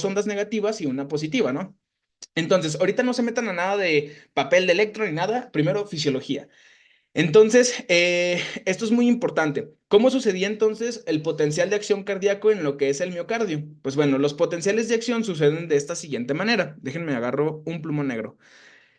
ondas negativas y una positiva, ¿no? Entonces, ahorita no se metan a nada de papel de electro ni nada, primero fisiología. Entonces, esto es muy importante. ¿Cómo sucedía entonces el potencial de acción cardíaco en lo que es el miocardio? Pues bueno, los potenciales de acción suceden de esta siguiente manera. Déjenme agarro un plumón negro.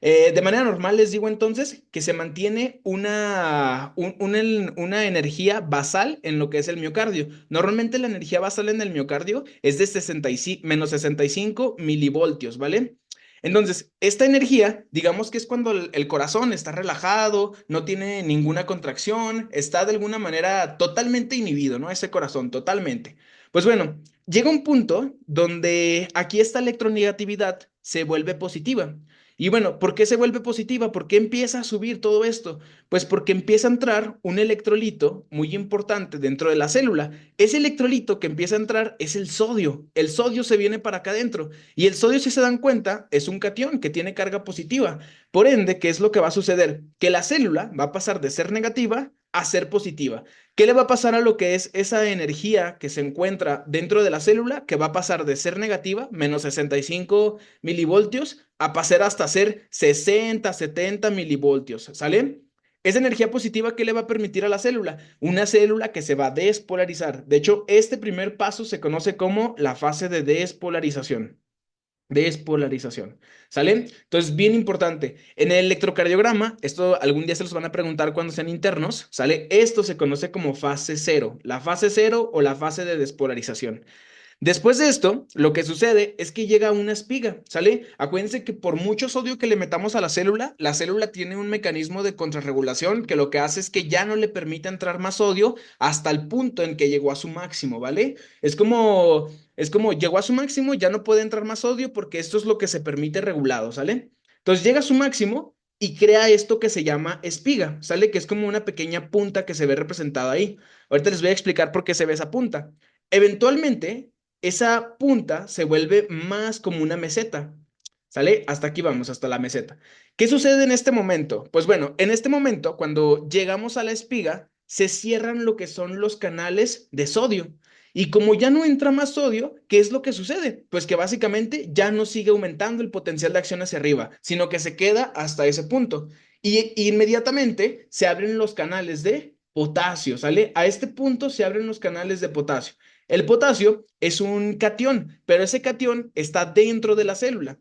De manera normal les digo entonces que se mantiene una energía basal en lo que es el miocardio. Normalmente la energía basal en el miocardio es de 65, menos 65 milivoltios, ¿vale? Entonces, esta energía, digamos que es cuando el corazón está relajado, no tiene ninguna contracción, está de alguna manera totalmente inhibido, ¿no? Ese corazón, totalmente. Pues bueno, llega un punto donde aquí esta electronegatividad se vuelve positiva. Y bueno, ¿por qué se vuelve positiva? ¿Por qué empieza a subir todo esto? Pues porque empieza a entrar un electrolito muy importante dentro de la célula. Ese electrolito que empieza a entrar es el sodio. El sodio se viene para acá adentro. Y el sodio, si se dan cuenta, es un catión que tiene carga positiva. Por ende, ¿qué es lo que va a suceder? Que la célula va a pasar de ser negativa a ser positiva. ¿Qué le va a pasar a lo que es esa energía que se encuentra dentro de la célula? Que va a pasar de ser negativa, menos 65 milivoltios, a pasar hasta ser 60, 70 milivoltios, ¿sale? Esa energía positiva, ¿qué le va a permitir a la célula? Una célula que se va a despolarizar. De hecho, este primer paso se conoce como la fase de despolarización. Despolarización. ¿Sale? Entonces, bien importante. En el electrocardiograma, esto algún día se los van a preguntar cuando sean internos, ¿sale? Esto se conoce como fase cero, la fase cero o la fase de despolarización. Después de esto, lo que sucede es que llega una espiga, ¿sale? Acuérdense que por mucho sodio que le metamos a la célula tiene un mecanismo de contrarregulación que lo que hace es que ya no le permite entrar más sodio hasta el punto en que llegó a su máximo, ¿vale? Es como llegó a su máximo, ya no puede entrar más sodio porque esto es lo que se permite regulado, ¿sale? Entonces llega a su máximo y crea esto que se llama espiga, ¿sale? Que es como una pequeña punta que se ve representada ahí. Ahorita les voy a explicar por qué se ve esa punta. Eventualmente, esa punta se vuelve más como una meseta. ¿Sale? Hasta aquí vamos, hasta la meseta. ¿Qué sucede en este momento? Pues bueno, en este momento, cuando llegamos a la espiga, se cierran lo que son los canales de sodio. Y como ya no entra más sodio, ¿qué es lo que sucede? Pues que básicamente ya no sigue aumentando el potencial de acción hacia arriba, sino que se queda hasta ese punto. Y inmediatamente se abren los canales de potasio, ¿sale? A este punto se abren los canales de potasio. El potasio es un catión, pero ese catión está dentro de la célula.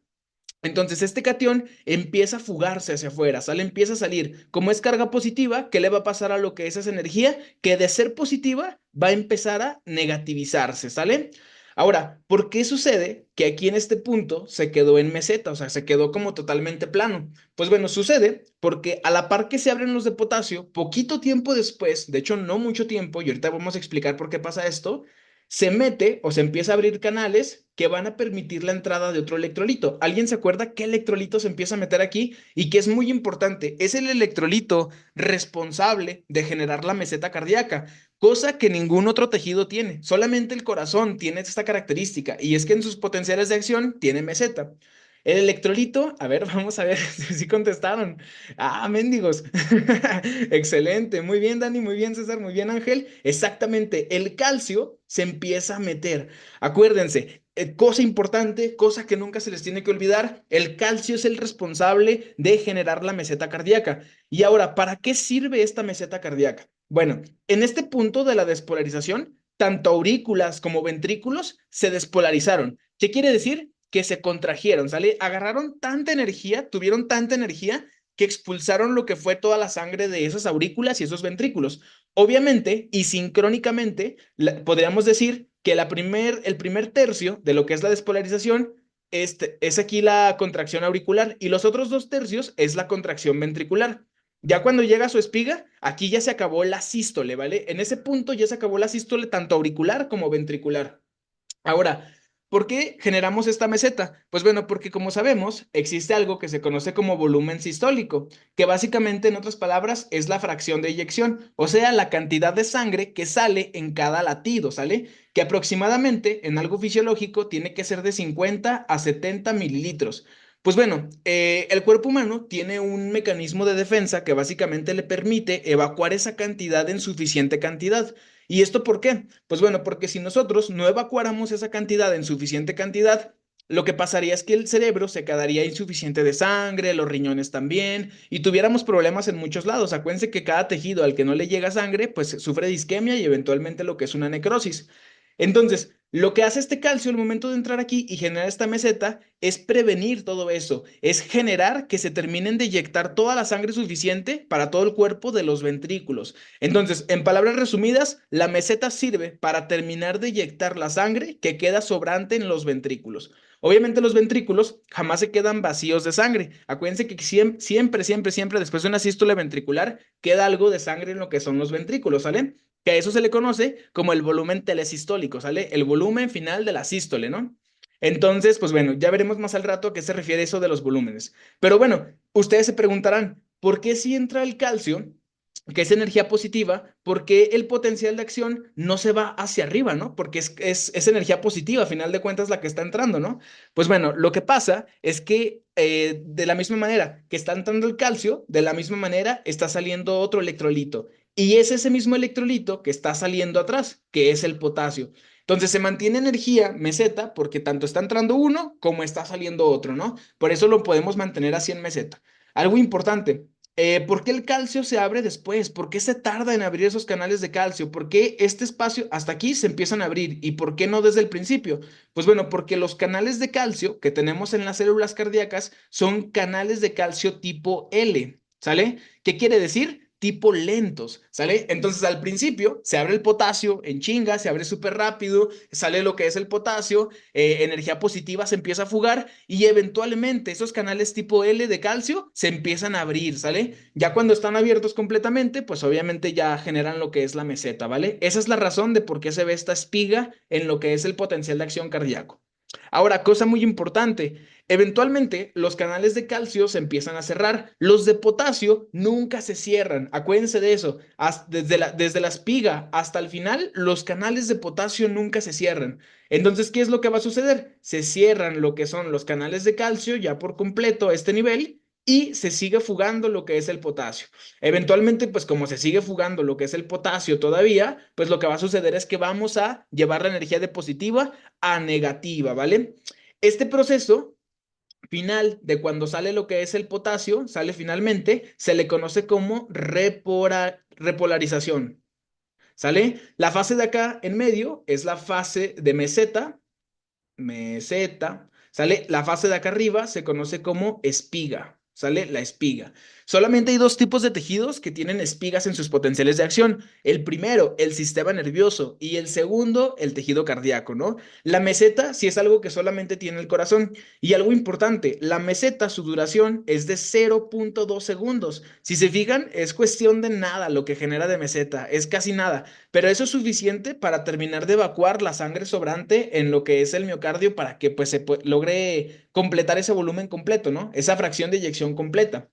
Entonces, este catión empieza a fugarse hacia afuera, ¿sale? Empieza a salir. Como es carga positiva, ¿qué le va a pasar a lo que es esa energía? Que de ser positiva va a empezar a negativizarse, ¿sale? Ahora, ¿por qué sucede que aquí en este punto se quedó en meseta? O sea, se quedó como totalmente plano. Pues bueno, sucede porque a la par que se abren los de potasio, poquito tiempo después, de hecho no mucho tiempo, y ahorita vamos a explicar por qué pasa esto, se mete o se empieza a abrir canales que van a permitir la entrada de otro electrolito. ¿Alguien se acuerda qué electrolito se empieza a meter aquí? Y que es muy importante, es el electrolito responsable de generar la meseta cardíaca, cosa que ningún otro tejido tiene. Solamente el corazón tiene esta característica y es que en sus potenciales de acción tiene meseta. El electrolito, a ver, vamos a ver si contestaron. Ah, mendigos. Excelente, muy bien, Dani, muy bien, César, muy bien, Ángel. Exactamente, el calcio se empieza a meter. Acuérdense, cosa importante, cosa que nunca se les tiene que olvidar, el calcio es el responsable de generar la meseta cardíaca. Y ahora, ¿para qué sirve esta meseta cardíaca? Bueno, en este punto de la despolarización, tanto aurículas como ventrículos se despolarizaron. ¿Qué quiere decir? Que se contrajeron, ¿sale? Agarraron tanta energía, tuvieron tanta energía que expulsaron lo que fue toda la sangre de esas aurículas y esos ventrículos. Obviamente y sincrónicamente, podríamos decir que el primer tercio de lo que es la despolarización es aquí la contracción auricular y los otros dos tercios es la contracción ventricular. Ya cuando llega a su espiga, aquí ya se acabó la sístole, ¿vale? En ese punto ya se acabó la sístole tanto auricular como ventricular. Ahora, ¿por qué generamos esta meseta? Pues bueno, porque como sabemos, existe algo que se conoce como volumen sistólico, que básicamente, en otras palabras, es la fracción de eyección, o sea, la cantidad de sangre que sale en cada latido, ¿sale? Que aproximadamente en algo fisiológico tiene que ser de 50 a 70 mililitros. Pues bueno, el cuerpo humano tiene un mecanismo de defensa que básicamente le permite evacuar esa cantidad en suficiente cantidad. ¿Y esto por qué? Pues bueno, porque si nosotros no evacuáramos esa cantidad en suficiente cantidad, lo que pasaría es que el cerebro se quedaría insuficiente de sangre, los riñones también, y tuviéramos problemas en muchos lados. Acuérdense que cada tejido al que no le llega sangre, pues sufre de isquemia y eventualmente lo que es una necrosis. Entonces, lo que hace este calcio al momento de entrar aquí y generar esta meseta es prevenir todo eso, es generar que se terminen de inyectar toda la sangre suficiente para todo el cuerpo de los ventrículos. Entonces, en palabras resumidas, la meseta sirve para terminar de inyectar la sangre que queda sobrante en los ventrículos. Obviamente los ventrículos jamás se quedan vacíos de sangre. Acuérdense que siempre, después de una sístole ventricular, queda algo de sangre en lo que son los ventrículos, ¿sale? Que a eso se le conoce como el volumen telesistólico, ¿sale? El volumen final de la sístole, ¿no? Entonces, pues bueno, ya veremos más al rato a qué se refiere eso de los volúmenes. Pero bueno, ustedes se preguntarán, ¿por qué si entra el calcio, que es energía positiva, por qué el potencial de acción no se va hacia arriba, ¿no? Porque es energía positiva, a final de cuentas, la que está entrando, ¿no? Pues bueno, lo que pasa es que de la misma manera que está entrando el calcio, de la misma manera está saliendo otro electrolito. Y es ese mismo electrolito que está saliendo atrás, que es el potasio. Entonces se mantiene energía meseta porque tanto está entrando uno como está saliendo otro, ¿no? Por eso lo podemos mantener así en meseta. Algo importante, ¿por qué el calcio se abre después? ¿Por qué se tarda en abrir esos canales de calcio? ¿Por qué este espacio hasta aquí se empiezan a abrir? ¿Y por qué no desde el principio? Pues bueno, porque los canales de calcio que tenemos en las células cardíacas son canales de calcio tipo L, ¿sale? ¿Qué quiere decir? Tipo lentos, ¿sale? Entonces al principio se abre el potasio en chinga, se abre súper rápido, sale lo que es el potasio, energía positiva se empieza a fugar y eventualmente esos canales tipo L de calcio se empiezan a abrir, ¿sale? Ya cuando están abiertos completamente, pues obviamente ya generan lo que es la meseta, ¿vale? Esa es la razón de por qué se ve esta espiga en lo que es el potencial de acción cardíaco. Ahora, cosa muy importante, eventualmente los canales de calcio se empiezan a cerrar, los de potasio nunca se cierran, acuérdense de eso, desde la espiga hasta el final, los canales de potasio nunca se cierran. Entonces, ¿qué es lo que va a suceder? Se cierran lo que son los canales de calcio ya por completo a este nivel y se sigue fugando lo que es el potasio. Eventualmente, pues como se sigue fugando lo que es el potasio todavía, pues lo que va a suceder es que vamos a llevar la energía de positiva a negativa, ¿vale? Este proceso final de cuando sale lo que es el potasio, sale finalmente, se le conoce como repolarización, ¿sale? La fase de acá en medio es la fase de meseta, ¿sale? La fase de acá arriba se conoce como espiga, ¿sale? La espiga. Solamente hay dos tipos de tejidos que tienen espigas en sus potenciales de acción. El primero, el sistema nervioso, y el segundo, el tejido cardíaco, ¿no? La meseta sí es algo que solamente tiene el corazón. Y algo importante, la meseta, su duración es de 0.2 segundos. Si se fijan, es cuestión de nada lo que genera de meseta, es casi nada. Pero eso es suficiente para terminar de evacuar la sangre sobrante en lo que es el miocardio para que pues logre completar ese volumen completo, ¿no? Esa fracción de eyección completa.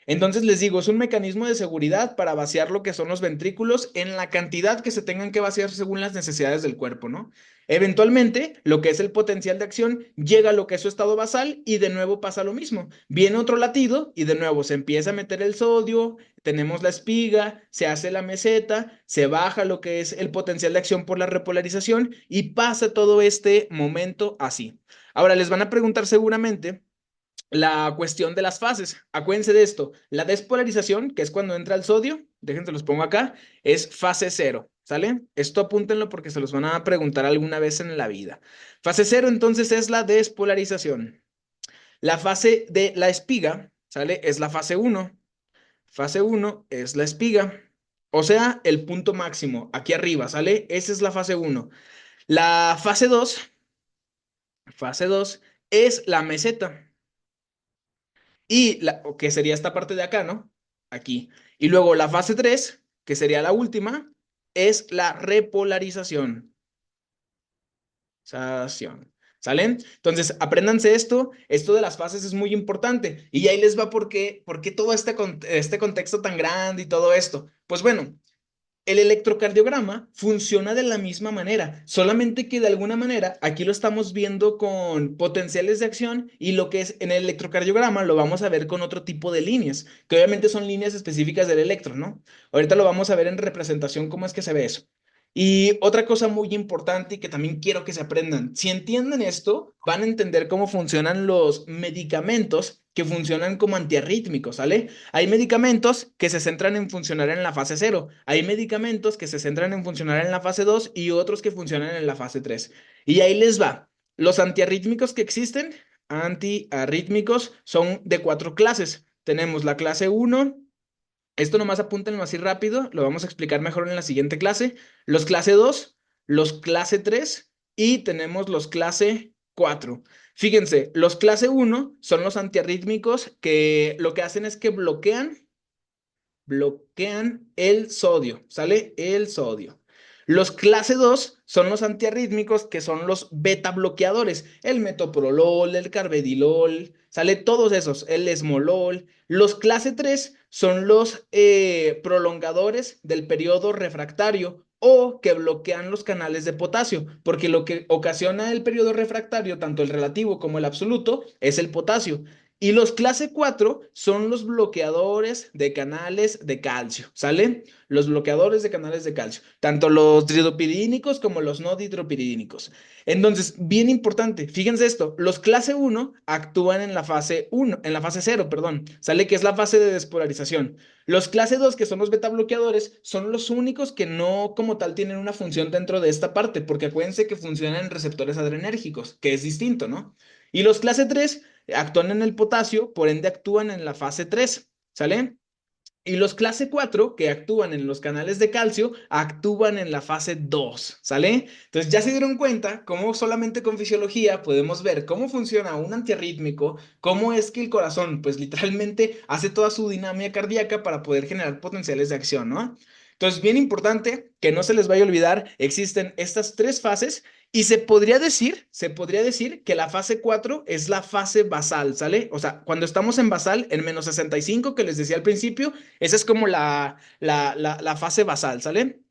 Entonces les digo, es un mecanismo de seguridad para vaciar lo que son los ventrículos en la cantidad que se tengan que vaciar según las necesidades del cuerpo, ¿no? Eventualmente, lo que es el potencial de acción llega a lo que es su estado basal y de nuevo pasa lo mismo. Viene otro latido y de nuevo se empieza a meter el sodio, tenemos la espiga, se hace la meseta, se baja lo que es el potencial de acción por la repolarización y pasa todo este momento así. Ahora les van a preguntar seguramente la cuestión de las fases. Acuérdense de esto. La despolarización, que es cuando entra el sodio, déjense los pongo acá, es fase cero, ¿sale? Esto apúntenlo porque se los van a preguntar alguna vez en la vida. Fase cero entonces es la despolarización. La fase de la espiga, ¿sale? Es la fase uno. Fase uno es la espiga. O sea, el punto máximo, aquí arriba, ¿sale? Esa es la fase uno. La fase 2 es la meseta. Y que sería esta parte de acá, ¿no? Aquí. Y luego la fase 3 que sería la última, es la repolarización. ¿Salen? Entonces, apréndanse esto de las fases es muy importante. Y ahí les va por qué todo este contexto tan grande y todo esto. Pues bueno, el electrocardiograma funciona de la misma manera, solamente que de alguna manera aquí lo estamos viendo con potenciales de acción y lo que es en el electrocardiograma lo vamos a ver con otro tipo de líneas, que obviamente son líneas específicas del electro, ¿no? Ahorita lo vamos a ver en representación cómo es que se ve eso. Y otra cosa muy importante y que también quiero que se aprendan, si entienden esto, van a entender cómo funcionan los medicamentos que funcionan como antiarrítmicos, ¿sale? Hay medicamentos que se centran en funcionar en la fase cero, hay medicamentos que se centran en funcionar en la fase 2 y otros que funcionan en la fase 3. Y ahí les va. Los antiarrítmicos que existen, antiarrítmicos, son de 4 clases. Tenemos la clase uno. Esto nomás apúntenlo así rápido, lo vamos a explicar mejor en la siguiente clase. Los clase 2, los clase 3 y tenemos los clase 4. Fíjense, los clase uno son los antiarrítmicos que lo que hacen es que bloquean el sodio, ¿sale? El sodio. Los clase 2 son los antiarrítmicos que son los beta bloqueadores, el metoprolol, el carvedilol, ¿sale? Todos esos, el esmolol. Los clase 3 son los prolongadores del periodo refractario o que bloquean los canales de potasio, porque lo que ocasiona el periodo refractario, tanto el relativo como el absoluto, es el potasio. Y los clase 4 son los bloqueadores de canales de calcio, ¿sale? Los bloqueadores de canales de calcio, tanto los dihidropiridínicos como los no dihidropiridínicos. Entonces, bien importante, fíjense esto, los clase 1 actúan en la fase 1, en la fase 0, perdón, ¿sale? Que es la fase de despolarización. Los clase 2, que son los beta bloqueadores, son los únicos que no como tal tienen una función dentro de esta parte, porque acuérdense que funcionan en receptores adrenérgicos, que es distinto, ¿no? Y los clase 3 actúan en el potasio, por ende actúan en la fase 3, ¿sale? Y los clase 4 que actúan en los canales de calcio, actúan en la fase 2, ¿sale? Entonces ya se dieron cuenta cómo solamente con fisiología podemos ver cómo funciona un antiarrítmico, cómo es que el corazón, pues literalmente hace toda su dinámica cardíaca para poder generar potenciales de acción, ¿no? Entonces, bien importante que no se les vaya a olvidar, existen estas 3 fases y se podría decir que la fase 4 es la fase basal, ¿sale? O sea, cuando estamos en basal, en menos 65 que les decía al principio, esa es como la fase basal, ¿sale?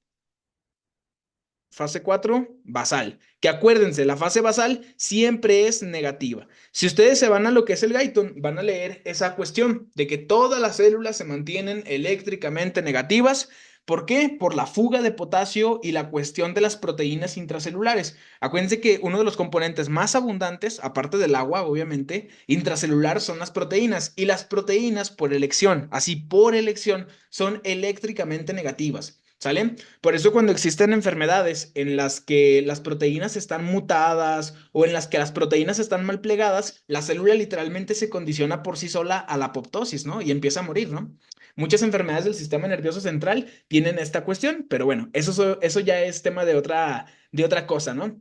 Fase 4 basal. Que acuérdense, la fase basal siempre es negativa. Si ustedes se van a lo que es el Guyton, van a leer esa cuestión de que todas las células se mantienen eléctricamente negativas. ¿Por qué? Por la fuga de potasio y la cuestión de las proteínas intracelulares. Acuérdense que uno de los componentes más abundantes, aparte del agua, obviamente, intracelular son las proteínas. Y las proteínas, por elección, así por elección, son eléctricamente negativas. ¿Sale? Por eso cuando existen enfermedades en las que las proteínas están mutadas o en las que las proteínas están mal plegadas, la célula literalmente se condiciona por sí sola a la apoptosis, ¿no? Y empieza a morir, ¿no? Muchas enfermedades del sistema nervioso central tienen esta cuestión, pero bueno, eso ya es tema de otra cosa, ¿no?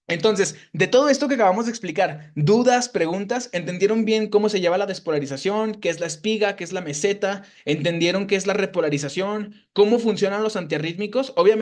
Entonces, de todo esto que acabamos de explicar, dudas, preguntas, ¿entendieron bien cómo se lleva la despolarización? ¿Qué es la espiga? ¿Qué es la meseta? ¿Entendieron qué es la repolarización? ¿Cómo funcionan los antiarrítmicos? Obviamente